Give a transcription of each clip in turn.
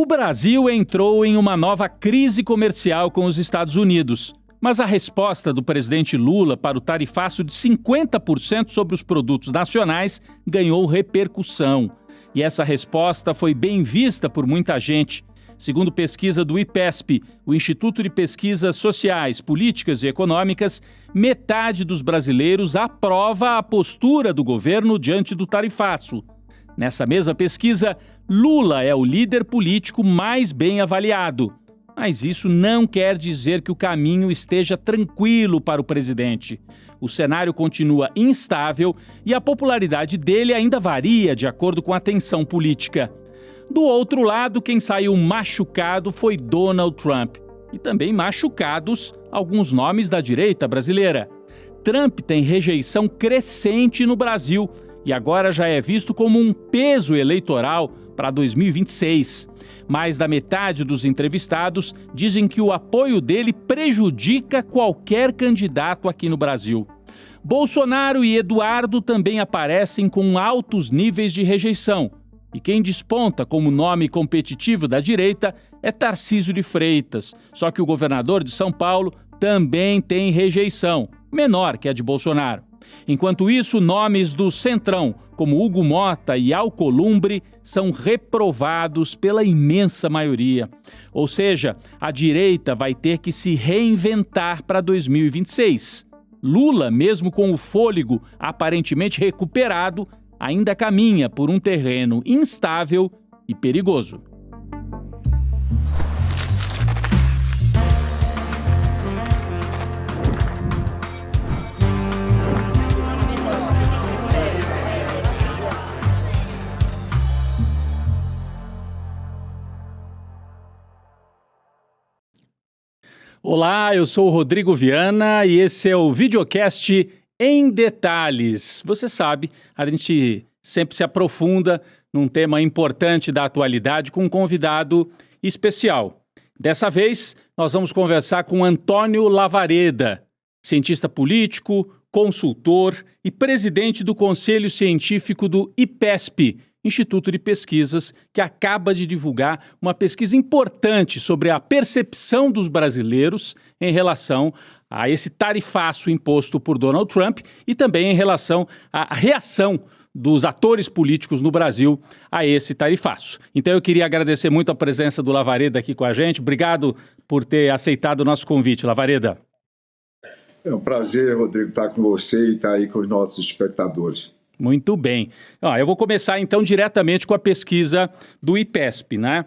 O Brasil entrou em uma nova crise comercial com os Estados Unidos. Mas a resposta do presidente Lula para o tarifaço de 50% sobre os produtos nacionais ganhou repercussão. E essa resposta foi bem vista por muita gente. Segundo pesquisa do IPESP, o Instituto de Pesquisas Sociais, Políticas e Econômicas, metade dos brasileiros aprova a postura do governo diante do tarifaço. Nessa mesma pesquisa, Lula é o líder político mais bem avaliado. Mas isso não quer dizer que o caminho esteja tranquilo para o presidente. O cenário continua instável e a popularidade dele ainda varia de acordo com a tensão política. Do outro lado, quem saiu machucado foi Donald Trump. E também machucados alguns nomes da direita brasileira. Trump tem rejeição crescente no Brasil e agora já é visto como um peso eleitoral para 2026. Mais da metade dos entrevistados dizem que o apoio dele prejudica qualquer candidato aqui no Brasil. Bolsonaro e Eduardo também aparecem com altos níveis de rejeição. E quem desponta como nome competitivo da direita é Tarcísio de Freitas. Só que o governador de São Paulo também tem rejeição, menor que a de Bolsonaro. Enquanto isso, nomes do Centrão, como Hugo Mota e Alcolumbre, são reprovados pela imensa maioria. Ou seja, a direita vai ter que se reinventar para 2026. Lula, mesmo com o fôlego aparentemente recuperado, ainda caminha por um terreno instável e perigoso. Olá, eu sou o Rodrigo Viana e esse é o videocast Em Detalhes. Você sabe, a gente sempre se aprofunda num tema importante da atualidade com um convidado especial. Dessa vez, nós vamos conversar com Antônio Lavareda, cientista político, consultor e presidente do Conselho Científico do IPESP, Instituto de Pesquisas, que acaba de divulgar uma pesquisa importante sobre a percepção dos brasileiros em relação a esse tarifaço imposto por Donald Trump e também em relação à reação dos atores políticos no Brasil a esse tarifaço. Então eu queria agradecer muito a presença do Lavareda aqui com a gente. Obrigado por ter aceitado o nosso convite, Lavareda. É um prazer, Rodrigo, estar com você e estar aí com os nossos espectadores. Muito bem. Eu vou começar, então, diretamente com a pesquisa do IPESP, né?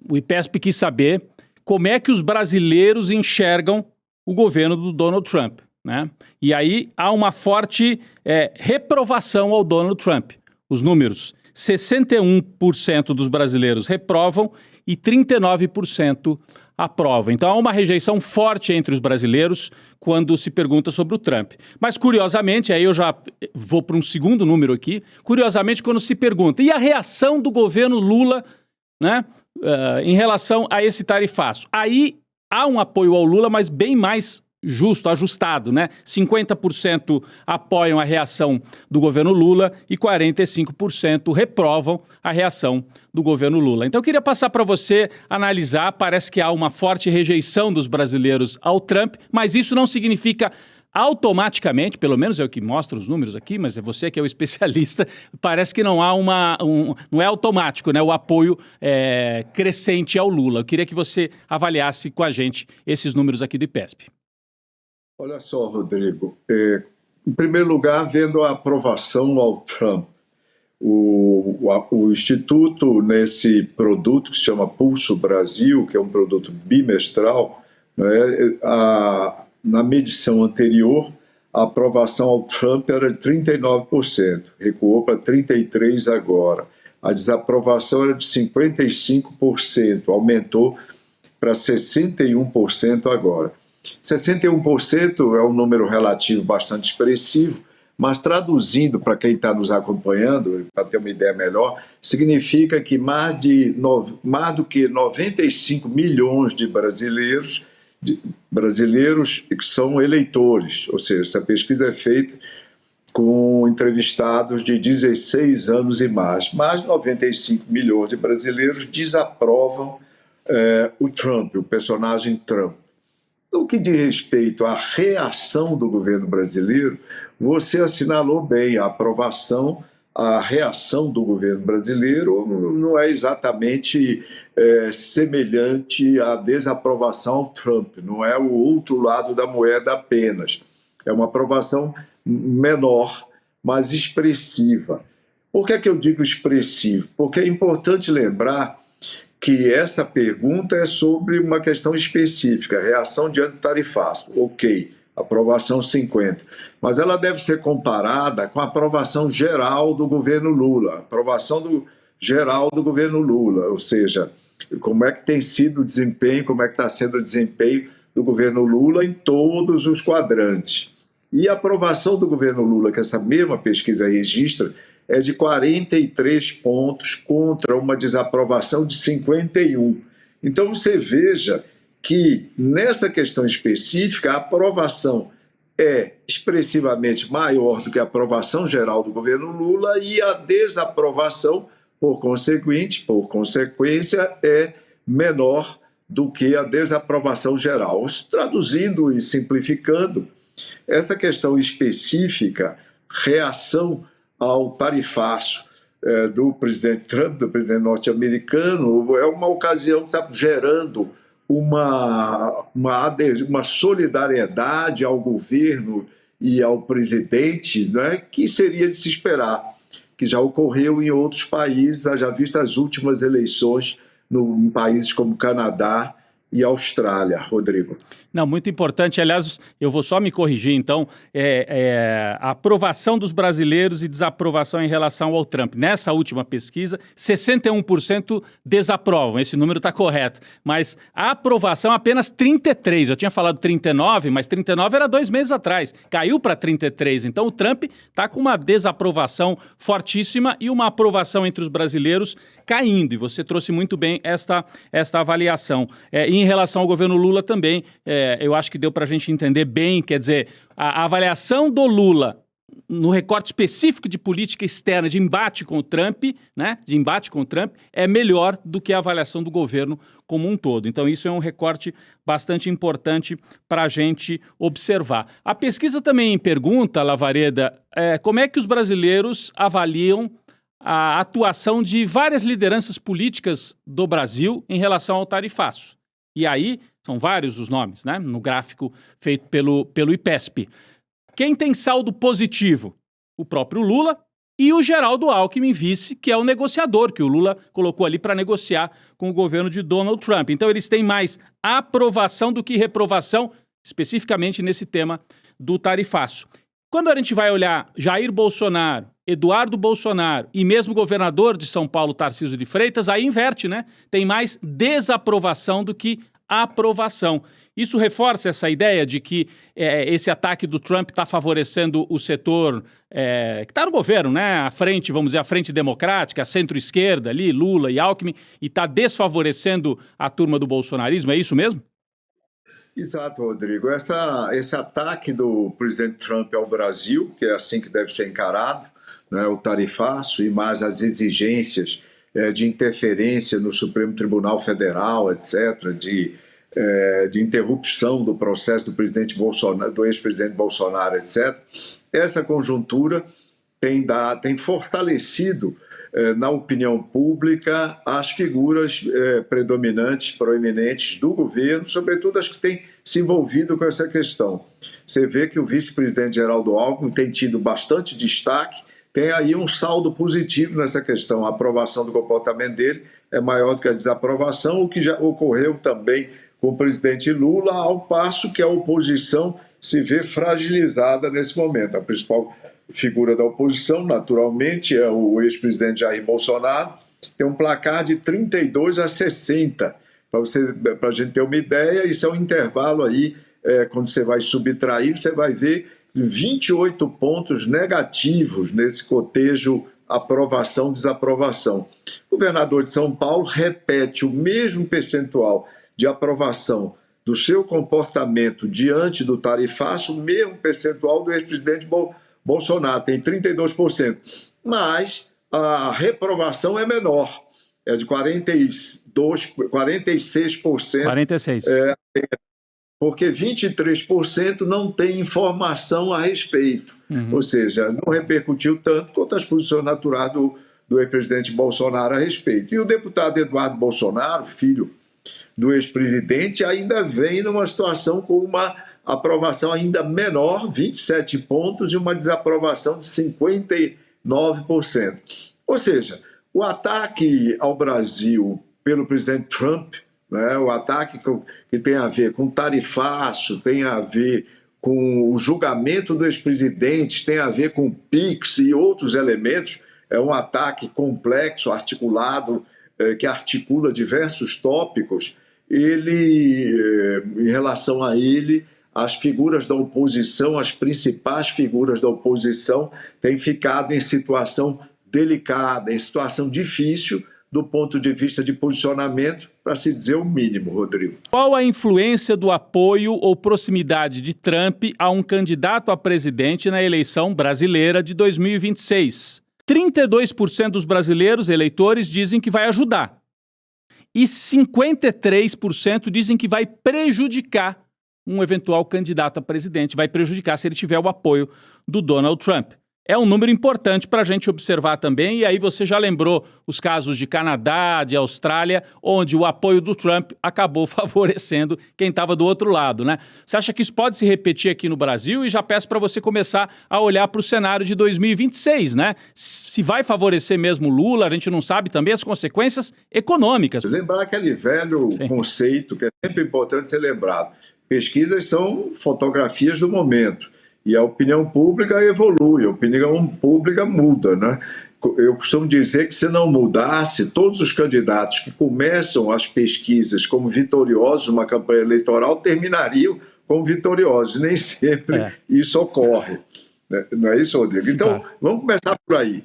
O IPESP quis saber como é que os brasileiros enxergam o governo do Donald Trump, né? E aí há uma forte reprovação ao Donald Trump. Os números, 61% dos brasileiros reprovam e 39% aprovam. Então há uma rejeição forte entre os brasileiros quando se pergunta sobre o Trump. Mas curiosamente, aí eu já vou para um segundo número aqui, curiosamente quando se pergunta, e a reação do governo Lula, né, em relação a esse tarifaço? Aí há um apoio ao Lula, mas bem mais justo, ajustado, né? 50% apoiam a reação do governo Lula e 45% reprovam a reação do governo Lula. Então eu queria passar para você analisar, parece que há uma forte rejeição dos brasileiros ao Trump, mas isso não significa automaticamente, pelo menos é o que mostra os números aqui, mas é você que é o especialista, parece que não há não é automático, né, o apoio crescente ao Lula. Eu queria que você avaliasse com a gente esses números aqui do IPESP. Olha só, Rodrigo, em primeiro lugar, vendo a aprovação ao Trump, o Instituto, nesse produto que se chama Pulso Brasil, que é um produto bimestral, né, na medição anterior, a aprovação ao Trump era de 39%, recuou para 33% agora. A desaprovação era de 55%, aumentou para 61% agora. 61% é um número relativo bastante expressivo, mas traduzindo para quem está nos acompanhando, para ter uma ideia melhor, significa que mais do que 95 milhões de brasileiros que são eleitores, ou seja, essa pesquisa é feita com entrevistados de 16 anos e mais. Mais de 95 milhões de brasileiros desaprovam o Trump, o personagem Trump. No que diz respeito à reação do governo brasileiro, você assinalou bem a aprovação, a reação do governo brasileiro não é exatamente semelhante à desaprovação ao Trump, não é o outro lado da moeda apenas. É uma aprovação menor, mas expressiva. Por que é que eu digo expressivo? Porque é importante lembrar que essa pergunta é sobre uma questão específica, reação diante do tarifaço. Ok, aprovação 50. Mas ela deve ser comparada com a aprovação geral do governo Lula, geral do governo Lula, ou seja, como é que tem sido o desempenho, como é que está sendo o desempenho do governo Lula em todos os quadrantes. E a aprovação do governo Lula, que essa mesma pesquisa registra, é de 43 pontos contra uma desaprovação de 51. Então você veja que nessa questão específica a aprovação é expressivamente maior do que a aprovação geral do governo Lula e a desaprovação, por consequência, é menor do que a desaprovação geral. Traduzindo e simplificando, essa questão específica, reação ao tarifaço do presidente Trump, do presidente norte-americano, é uma ocasião que está gerando uma solidariedade ao governo e ao presidente, né, que seria de se esperar, que já ocorreu em outros países, já visto as últimas eleições em países como Canadá e Austrália, Rodrigo. Não, muito importante. Aliás, eu vou só me corrigir, então, a aprovação dos brasileiros e desaprovação em relação ao Trump. Nessa última pesquisa, 61% desaprovam, esse número está correto, mas a aprovação apenas 33%. Eu tinha falado 39%, mas 39% era 2 meses atrás, caiu para 33%. Então o Trump está com uma desaprovação fortíssima e uma aprovação entre os brasileiros caindo, e você trouxe muito bem esta avaliação. E em relação ao governo Lula também, eu acho que deu para a gente entender bem, quer dizer, a avaliação do Lula no recorte específico de política externa, de embate com o Trump, né, é melhor do que a avaliação do governo como um todo. Então isso é um recorte bastante importante para a gente observar. A pesquisa também pergunta, Lavareda, como é que os brasileiros avaliam a atuação de várias lideranças políticas do Brasil em relação ao tarifaço. E aí, são vários os nomes, né? No gráfico feito pelo IPESP. Quem tem saldo positivo? O próprio Lula e o Geraldo Alckmin, vice, que é o negociador, que o Lula colocou ali para negociar com o governo de Donald Trump. Então, eles têm mais aprovação do que reprovação, especificamente nesse tema do tarifaço. Quando a gente vai olhar Jair Bolsonaro, Eduardo Bolsonaro e mesmo o governador de São Paulo, Tarcísio de Freitas, aí inverte, né? Tem mais desaprovação do que aprovação. Isso reforça essa ideia de que esse ataque do Trump está favorecendo o setor que está no governo, né? A frente, vamos dizer, a frente democrática, a centro-esquerda ali, Lula e Alckmin, e está desfavorecendo a turma do bolsonarismo, é isso mesmo? Exato, Rodrigo. Esse ataque do presidente Trump ao Brasil, que é assim que deve ser encarado, né, o tarifaço e mais as exigências de interferência no Supremo Tribunal Federal, etc., de interrupção do processo do presidente Bolsonaro, do ex-presidente Bolsonaro, etc. Essa conjuntura tem fortalecido na opinião pública as figuras predominantes, proeminentes do governo, sobretudo as que têm se envolvido com essa questão. Você vê que o vice-presidente Geraldo Alckmin tem tido bastante destaque, tem aí um saldo positivo nessa questão. A aprovação do comportamento dele é maior do que a desaprovação, o que já ocorreu também com o presidente Lula, ao passo que a oposição se vê fragilizada nesse momento. A principal figura da oposição, naturalmente, é o ex-presidente Jair Bolsonaro, tem um placar de 32-60. Para a gente ter uma ideia, isso é um intervalo aí, quando você vai subtrair, você vai ver 28 pontos negativos nesse cotejo aprovação-desaprovação. O governador de São Paulo repete o mesmo percentual de aprovação do seu comportamento diante do tarifaço, o mesmo percentual do ex-presidente Bolsonaro tem 32%, mas a reprovação é menor, é de 46%. 46. Porque 23% não tem informação a respeito. Ou seja, não repercutiu tanto quanto as posições naturais do ex-presidente Bolsonaro a respeito. E o deputado Eduardo Bolsonaro, filho do ex-presidente, ainda vem numa situação com uma aprovação ainda menor, 27 pontos, e uma desaprovação de 59%. Ou seja, o ataque ao Brasil pelo presidente Trump, né, o ataque que tem a ver com tarifaço, tem a ver com o julgamento do ex-presidente, tem a ver com PIX e outros elementos, é um ataque complexo, articulado, que articula diversos tópicos. Ele, em relação a ele, as figuras da oposição, as principais figuras da oposição, têm ficado em situação delicada, em situação difícil, do ponto de vista de posicionamento, para se dizer o mínimo, Rodrigo. Qual a influência do apoio ou proximidade de Trump a um candidato a presidente na eleição brasileira de 2026? 32% dos brasileiros eleitores dizem que vai ajudar. E 53% dizem que vai prejudicar um eventual candidato a presidente, vai prejudicar se ele tiver o apoio do Donald Trump. É um número importante para a gente observar também, e aí você já lembrou os casos de Canadá, de Austrália, onde o apoio do Trump acabou favorecendo quem estava do outro lado, né? Você acha que isso pode se repetir aqui no Brasil? E já peço para você começar a olhar para o cenário de 2026, né? Se vai favorecer mesmo Lula, a gente não sabe também as consequências econômicas. Lembrar aquele velho conceito que é sempre importante ser lembrado. Pesquisas são fotografias do momento. E a opinião pública evolui, a opinião pública muda, né? Eu costumo dizer que se não mudasse, todos os candidatos que começam as pesquisas como vitoriosos numa campanha eleitoral terminariam como vitoriosos. Nem sempre isso ocorre. Não é isso, Rodrigo? Então, vamos começar por aí.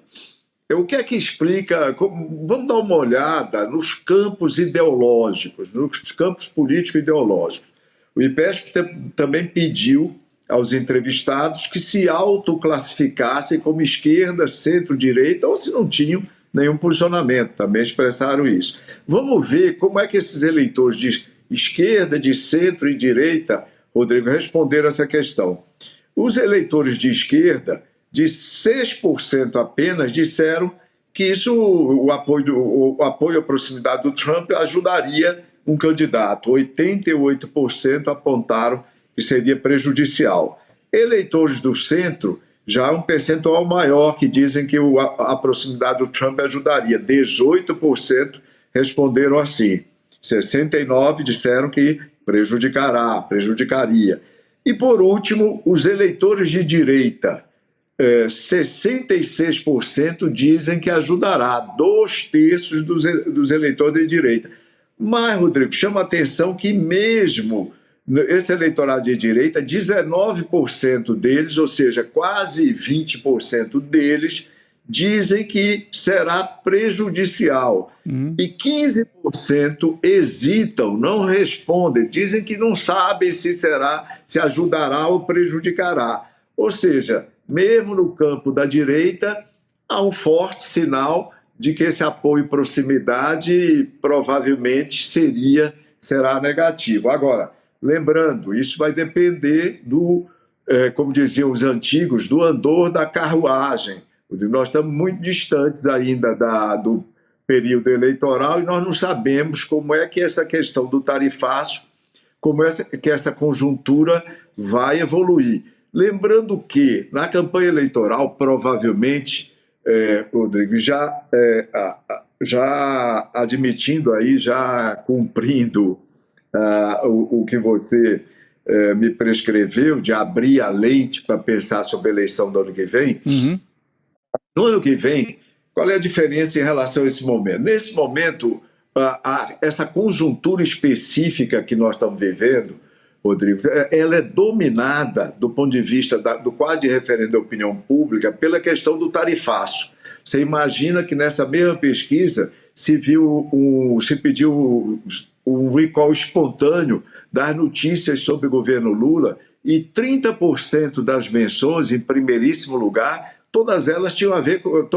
O que é que explica? Vamos dar uma olhada nos campos ideológicos, nos campos político-ideológicos. O IPESP também pediu aos entrevistados que se autoclassificassem como esquerda, centro-direita, ou se não tinham nenhum posicionamento, também expressaram isso. Vamos ver como é que esses eleitores de esquerda, de centro e direita, Rodrigo, responderam essa questão. Os eleitores de esquerda, de 6% apenas, disseram que isso, o apoio à proximidade do Trump ajudaria um candidato. 88% apontaram que seria prejudicial. Eleitores do centro, já um percentual maior, que dizem que a proximidade do Trump ajudaria. 18% responderam assim. 69% disseram que prejudicaria. E, por último, os eleitores de direita, 66% dizem que ajudará. 2/3 dos eleitores de direita. Mas, Rodrigo, chama a atenção que mesmo esse eleitorado de direita, 19% deles, ou seja, quase 20% deles, dizem que será prejudicial. E 15% hesitam, não respondem, dizem que não sabem se ajudará ou prejudicará. Ou seja, mesmo no campo da direita, há um forte sinal de que esse apoio e proximidade provavelmente será negativo. Agora, lembrando, isso vai depender como diziam os antigos, do andor da carruagem. Nós estamos muito distantes ainda do período eleitoral e nós não sabemos como é que essa questão do tarifaço, que essa conjuntura vai evoluir. Lembrando que, na campanha eleitoral, provavelmente, Rodrigo, já admitindo aí, já cumprindo o que você me prescreveu, de abrir a lente para pensar sobre a eleição do ano que vem, no ano que vem, qual é a diferença em relação a esse momento? Nesse momento, essa conjuntura específica que nós estamos vivendo, Rodrigo, ela é dominada, do ponto de vista do quadro de referendo da opinião pública, pela questão do tarifaço. Você imagina que nessa mesma pesquisa se pediu um recall espontâneo das notícias sobre o governo Lula, e 30% das menções, em primeiríssimo lugar, todas elas tinham a ver com,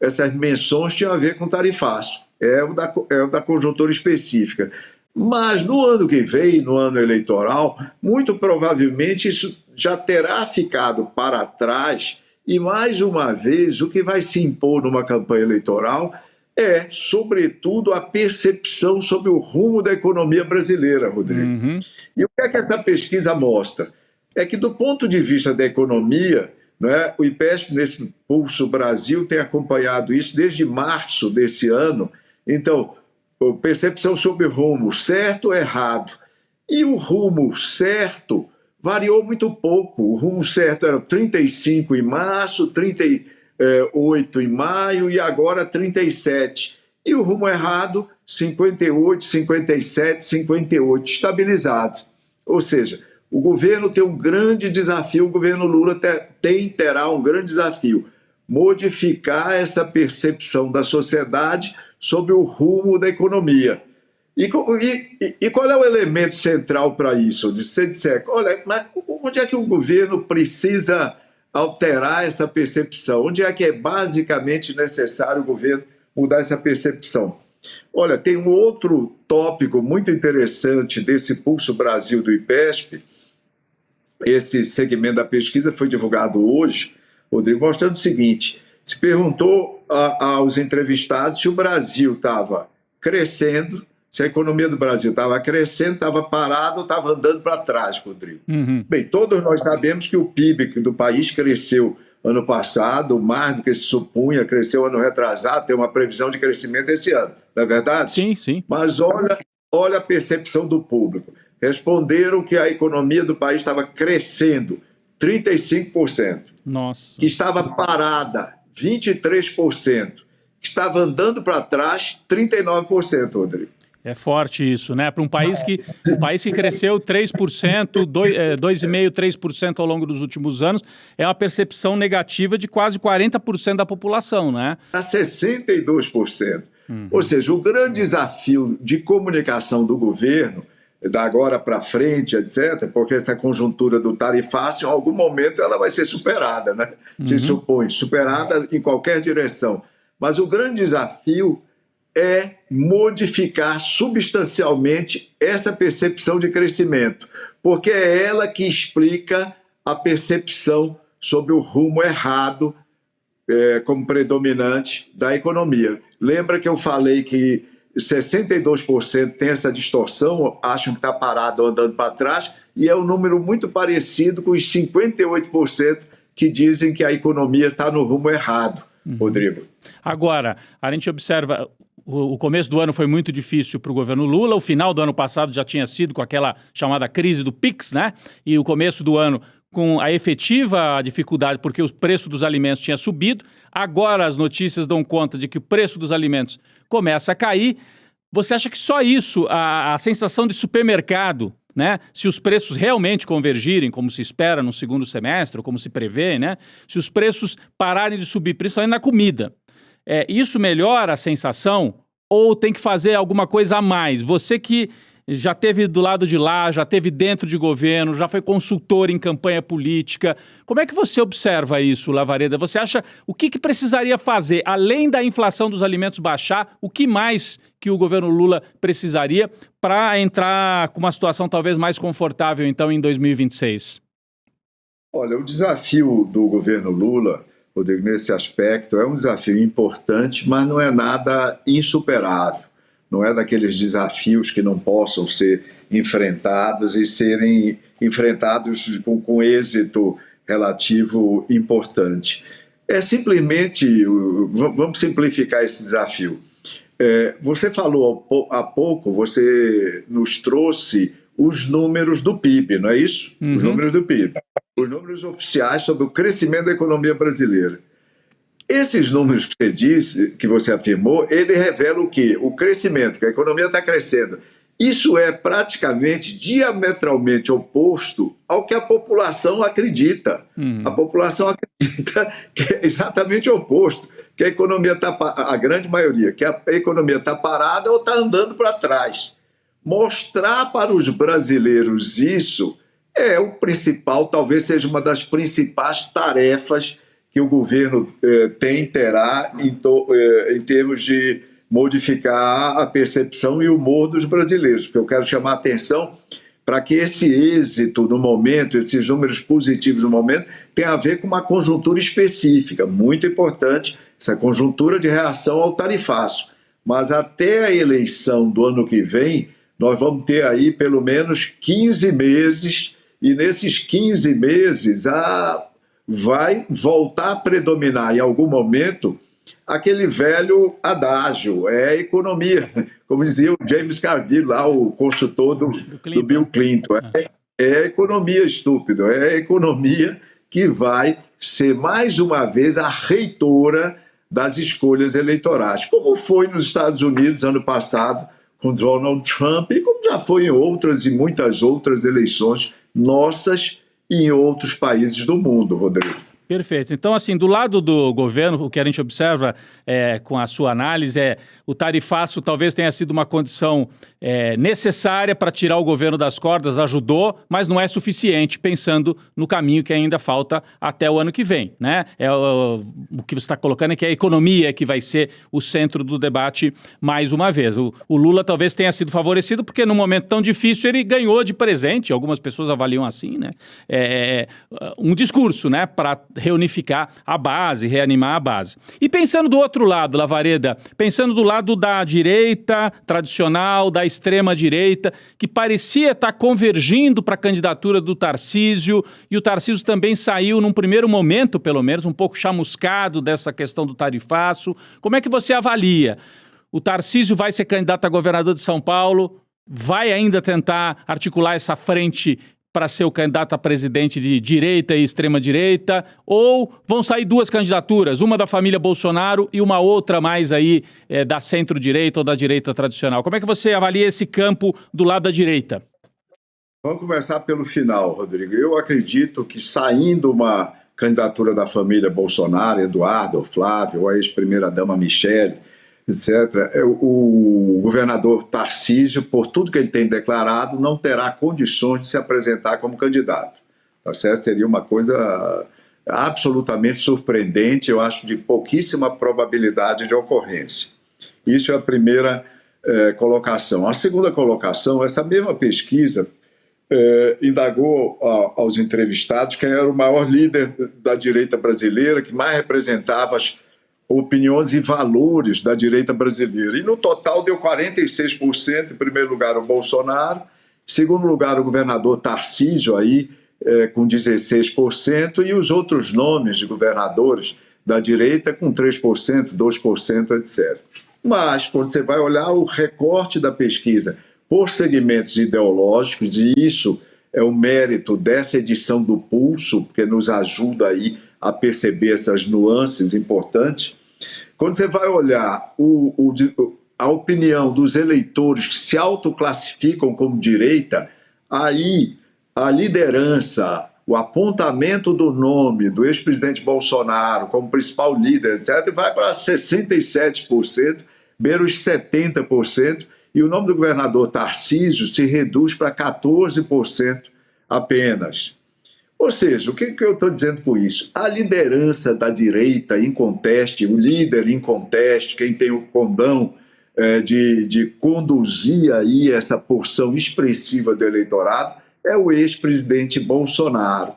essas menções tinham a ver com tarifaço, é o da conjuntura específica. Mas no ano que vem, no ano eleitoral, muito provavelmente isso já terá ficado para trás, e mais uma vez o que vai se impor numa campanha eleitoral é, sobretudo, a percepção sobre o rumo da economia brasileira, Rodrigo. Uhum. E o que é que essa pesquisa mostra? É que, do ponto de vista da economia, né, o IPESP, nesse Pulso Brasil, tem acompanhado isso desde março desse ano. Então, a percepção sobre o rumo certo ou errado. E o rumo certo variou muito pouco. O rumo certo era 35 em março, 38 em maio e agora 37. E o rumo errado, 58, 57, 58, estabilizado. Ou seja, o governo tem um grande desafio, o governo Lula terá um grande desafio, modificar essa percepção da sociedade sobre o rumo da economia. E qual é o elemento central para isso? De você disser, olha, mas onde é que o governo precisa alterar essa percepção? Onde é que é basicamente necessário o governo mudar essa percepção? Olha, tem um outro tópico muito interessante desse Pulso Brasil do IPESP. Esse segmento da pesquisa foi divulgado hoje, Rodrigo, mostrando o seguinte: se perguntou aos entrevistados se o Brasil estava crescendo, se a economia do Brasil estava crescendo, estava parada ou estava andando para trás, Rodrigo. Uhum. Bem, todos nós sabemos que o PIB do país cresceu ano passado, mais do que se supunha, cresceu ano retrasado, tem uma previsão de crescimento esse ano, não é verdade? Sim, sim. Mas olha a percepção do público. Responderam que a economia do país estava crescendo, 35%. Nossa. Que estava parada, 23%. Que estava andando para trás, 39%, Rodrigo. É forte isso, né? Para um país que cresceu 3%, 2,5%, 3% ao longo dos últimos anos, é uma percepção negativa de quase 40% da população, né? A 62%. Ou seja, o grande desafio de comunicação do governo, da agora para frente, etc., porque essa conjuntura do tarifácio, em algum momento, ela vai ser superada, né? Se supõe, superada em qualquer direção. Mas o grande desafio é modificar substancialmente essa percepção de crescimento, porque é ela que explica a percepção sobre o rumo errado como predominante da economia. Lembra que eu falei que 62% tem essa distorção, acham que está parado ou andando para trás, e é um número muito parecido com os 58% que dizem que a economia está no rumo errado, Rodrigo. Agora, a gente observa, o começo do ano foi muito difícil para o governo Lula, o final do ano passado já tinha sido com aquela chamada crise do PIX, né? E o começo do ano com a efetiva dificuldade, porque o preço dos alimentos tinha subido. Agora as notícias dão conta de que o preço dos alimentos começa a cair. Você acha que só isso, a sensação de supermercado, né? Se os preços realmente convergirem, como se espera no segundo semestre, ou como se prevê, né? Se os preços pararem de subir, principalmente na comida, isso melhora a sensação ou tem que fazer alguma coisa a mais? Você que já esteve do lado de lá, já esteve dentro de governo, já foi consultor em campanha política. Como é que você observa isso, Lavareda? Você acha o que precisaria fazer, além da inflação dos alimentos baixar, o que mais que o governo Lula precisaria para entrar com uma situação talvez mais confortável, então, em 2026? Olha, o desafio do governo Lula, Rodrigo, nesse aspecto, é um desafio importante, mas não é nada insuperável. Não é daqueles desafios que não possam ser enfrentados e serem enfrentados com êxito relativo importante. É simplesmente, vamos simplificar esse desafio. Você falou há pouco, você nos trouxe os números do PIB, não é isso? Os números do PIB. Os números oficiais sobre o crescimento da economia brasileira. Esses números que você disse, que você afirmou, ele revela o quê? O crescimento, que a economia está crescendo. Isso é praticamente diametralmente oposto ao que a população acredita. A população acredita que é exatamente o oposto, que a economia está, a grande maioria, que a economia está parada ou está andando para trás. mostrar para os brasileiros isso é o principal, talvez seja uma das principais tarefas que o governo terá em termos de modificar a percepção e o humor dos brasileiros, porque eu quero chamar a atenção para que esse êxito no momento, esses números positivos no momento, tenha a ver com uma conjuntura específica, muito importante, essa conjuntura de reação ao tarifaço. Mas até a eleição do ano que vem, nós vamos ter aí pelo menos 15 meses, e nesses 15 meses vai voltar a predominar em algum momento aquele velho adágio, é a economia, como dizia o James Carville, lá, o consultor do Bill Clinton, é a economia, estúpido, é a economia que vai ser mais uma vez a reitora das escolhas eleitorais, como foi nos Estados Unidos ano passado com Donald Trump e como já foi em outras e muitas outras eleições nossas e em outros países do mundo, Rodrigo. Perfeito. Então, assim, do lado do governo, o que a gente observa com a sua análise o tarifaço talvez tenha sido uma condição necessária para tirar o governo das cordas, ajudou, mas não é suficiente, pensando no caminho que ainda falta até o ano que vem, né? O que você está colocando é que a economia é que vai ser o centro do debate mais uma vez. O Lula talvez tenha sido favorecido porque num momento tão difícil ele ganhou de presente, algumas pessoas avaliam assim, né? Um discurso, né, para reunificar a base, reanimar a base. E pensando do outro lado, Lavareda, pensando do lado da direita tradicional, da extrema-direita, que parecia estar convergindo para a candidatura do Tarcísio, e o Tarcísio também saiu, num primeiro momento, pelo menos, um pouco chamuscado dessa questão do tarifaço. Como é que você avalia? O Tarcísio vai ser candidato a governador de São Paulo, vai ainda tentar articular essa frente para ser o candidato a presidente de direita e extrema-direita, ou vão sair duas candidaturas, uma da família Bolsonaro e uma outra mais aí da centro-direita ou da direita tradicional? Como é que você avalia esse campo do lado da direita? Vamos começar pelo final, Rodrigo. Eu acredito que saindo uma candidatura da família Bolsonaro, Eduardo, Flávio, a ex-primeira-dama Michele, etc., o governador Tarcísio, por tudo que ele tem declarado, não terá condições de se apresentar como candidato. Tá certo? Seria uma coisa absolutamente surpreendente, eu acho de pouquíssima probabilidade de ocorrência. Isso é a primeira colocação. A segunda colocação, essa mesma pesquisa indagou aos entrevistados quem era o maior líder da direita brasileira, que mais representava as opiniões e valores da direita brasileira. E no total deu 46%, em primeiro lugar o Bolsonaro, em segundo lugar o governador Tarcísio, aí, com 16%, e os outros nomes de governadores da direita com 3%, 2%, etc. Mas, quando você vai olhar o recorte da pesquisa por segmentos ideológicos, e isso é o mérito dessa edição do Pulso, porque nos ajuda aí a perceber essas nuances importantes. Quando você vai olhar a opinião dos eleitores que se autoclassificam como direita, aí a liderança, o apontamento do nome do ex-presidente Bolsonaro como principal líder, etc., vai para 67%, beira os 70%, e o nome do governador Tarcísio se reduz para 14% apenas. Ou seja, o que eu estou dizendo com isso? A liderança da direita em conteste, o líder em conteste, quem tem o condão de conduzir aí essa porção expressiva do eleitorado, é o ex-presidente Bolsonaro.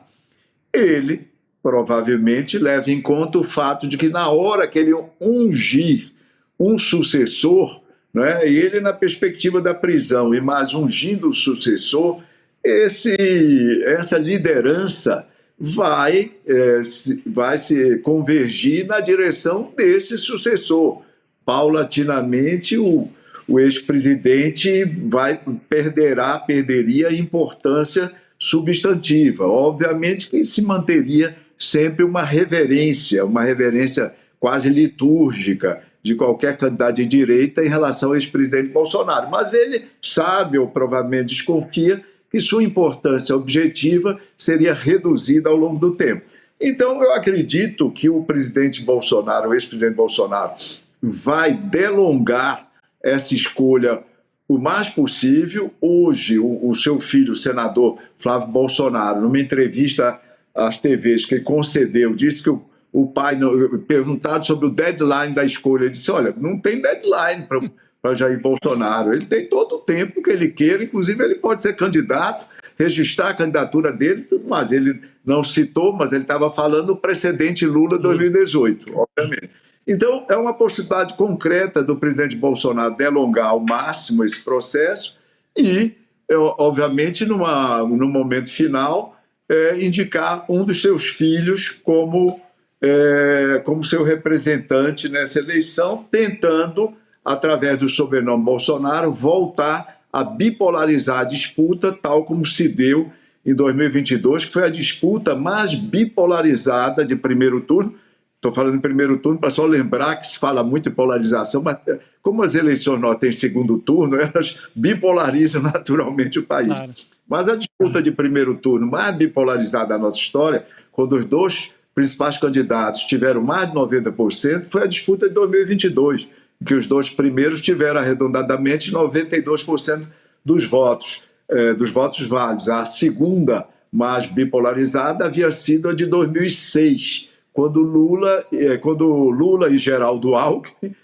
Ele provavelmente leva em conta o fato de que na hora que ele ungir um sucessor, né, ele na perspectiva da prisão e mais ungindo o sucessor, essa liderança vai se convergir na direção desse sucessor. Paulatinamente, o ex-presidente perderia importância substantiva. Obviamente que se manteria sempre uma reverência quase litúrgica de qualquer candidato de direita em relação ao ex-presidente Bolsonaro. Mas ele sabe, ou provavelmente desconfia, que sua importância objetiva seria reduzida ao longo do tempo. Então, eu acredito que o presidente Bolsonaro, o ex-presidente Bolsonaro, vai delongar essa escolha o mais possível. Hoje, o seu filho, o senador Flávio Bolsonaro, numa entrevista às TVs que ele concedeu, disse que o pai, perguntado sobre o deadline da escolha, ele disse, olha, não tem deadline para Jair Bolsonaro, ele tem todo o tempo que ele queira, inclusive ele pode ser candidato, registrar a candidatura dele e tudo mais. Ele não citou, mas ele estava falando do precedente Lula 2018, obviamente. Então, é uma possibilidade concreta do presidente Bolsonaro delongar ao máximo esse processo e, obviamente, no momento final, indicar um dos seus filhos como seu representante nessa eleição, tentando, através do sobrenome Bolsonaro, voltar a bipolarizar a disputa, tal como se deu em 2022, que foi a disputa mais bipolarizada de primeiro turno. Estou falando em primeiro turno para só lembrar que se fala muito em polarização, mas como as eleições não têm segundo turno, elas bipolarizam naturalmente o país. Claro. Mas a disputa de primeiro turno mais bipolarizada da nossa história, quando os dois principais candidatos tiveram mais de 90%, foi a disputa de 2022, em que os dois primeiros tiveram arredondadamente 92% dos votos válidos. A segunda mais bipolarizada havia sido a de 2006, quando Lula e Geraldo Alckmin,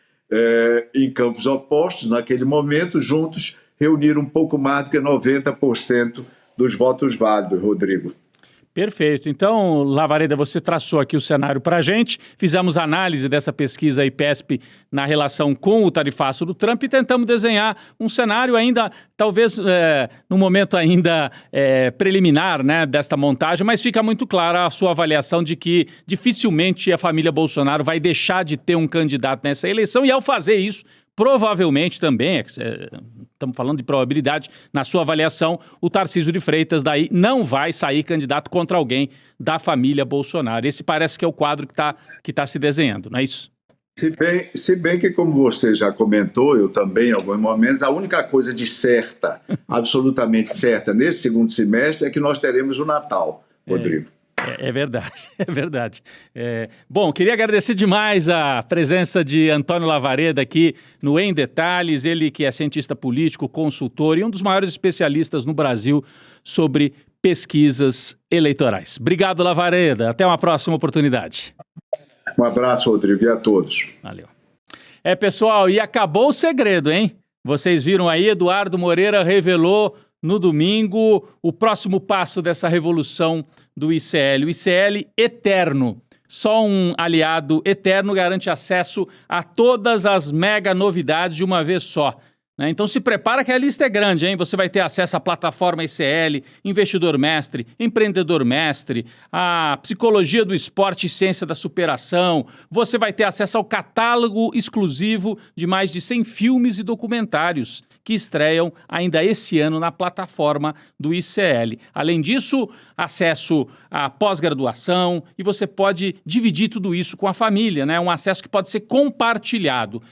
em campos opostos, naquele momento, juntos, reuniram um pouco mais do que 90% dos votos válidos, Rodrigo. Perfeito. Então, Lavareda, você traçou aqui o cenário para a gente, fizemos análise dessa pesquisa IPESP na relação com o tarifaço do Trump e tentamos desenhar um cenário ainda, talvez, no momento ainda preliminar, né, desta montagem, mas fica muito clara a sua avaliação de que dificilmente a família Bolsonaro vai deixar de ter um candidato nessa eleição e, ao fazer isso, provavelmente também, estamos falando de probabilidade, na sua avaliação, o Tarcísio de Freitas daí não vai sair candidato contra alguém da família Bolsonaro. Esse parece que é o quadro que tá se desenhando, não é isso? Se bem que, como você já comentou, eu também, em alguns momentos, a única coisa de certa, absolutamente certa, nesse segundo semestre é que nós teremos o Natal, Rodrigo. É verdade, é verdade. Bom, queria agradecer demais a presença de Antônio Lavareda aqui no Em Detalhes, ele que é cientista político, consultor e um dos maiores especialistas no Brasil sobre pesquisas eleitorais. Obrigado, Lavareda. Até uma próxima oportunidade. Um abraço, Rodrigo, e a todos. Valeu. Pessoal, e acabou o segredo, hein? Vocês viram aí, Eduardo Moreira revelou no domingo o próximo passo dessa revolução do ICL, o ICL eterno. Só um aliado eterno garante acesso a todas as mega novidades de uma vez só, né? Então se prepara que a lista é grande, hein? Você vai ter acesso à plataforma ICL, Investidor Mestre, Empreendedor Mestre, a Psicologia do Esporte e Ciência da Superação. Você vai ter acesso ao catálogo exclusivo de mais de 100 filmes e documentários que estreiam ainda esse ano na plataforma do ICL. Além disso, acesso à pós-graduação e você pode dividir tudo isso com a família, né? Um acesso que pode ser compartilhado.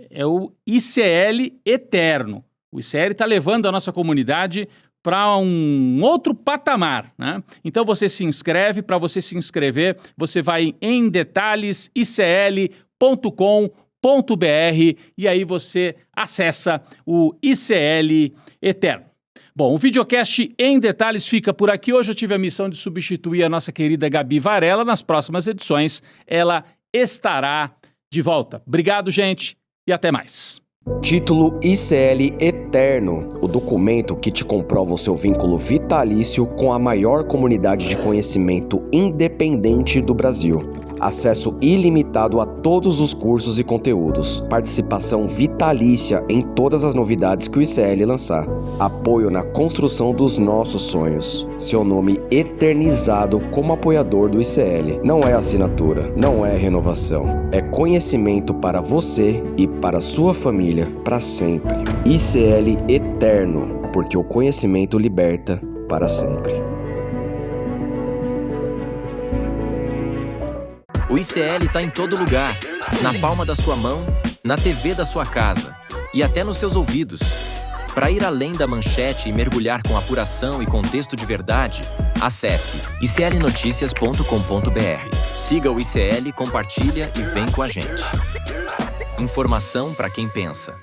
É o ICL eterno. O ICL está levando a nossa comunidade para um outro patamar, né? Então você se inscreve, para você se inscrever, você vai em detalhesicl.com.br e aí você acessa o ICL Eterno. Bom, o videocast Em Detalhes fica por aqui. Hoje eu tive a missão de substituir a nossa querida Gabi Varela. Nas próximas edições ela estará de volta. Obrigado, gente, e até mais. Título ICL Eterno, o documento que te comprova o seu vínculo vitalício com a maior comunidade de conhecimento independente do Brasil. Acesso ilimitado a todos os cursos e conteúdos. Participação vitalícia em todas as novidades que o ICL lançar. Apoio na construção dos nossos sonhos. Seu nome eternizado como apoiador do ICL. Não é assinatura, não é renovação. É conhecimento para você e para sua família para sempre. ICL Eterno, porque o conhecimento liberta para sempre. O ICL está em todo lugar, na palma da sua mão, na TV da sua casa e até nos seus ouvidos. Para ir além da manchete e mergulhar com apuração e contexto de verdade, acesse iclnoticias.com.br. Siga o ICL, compartilha e vem com a gente. Informação para quem pensa.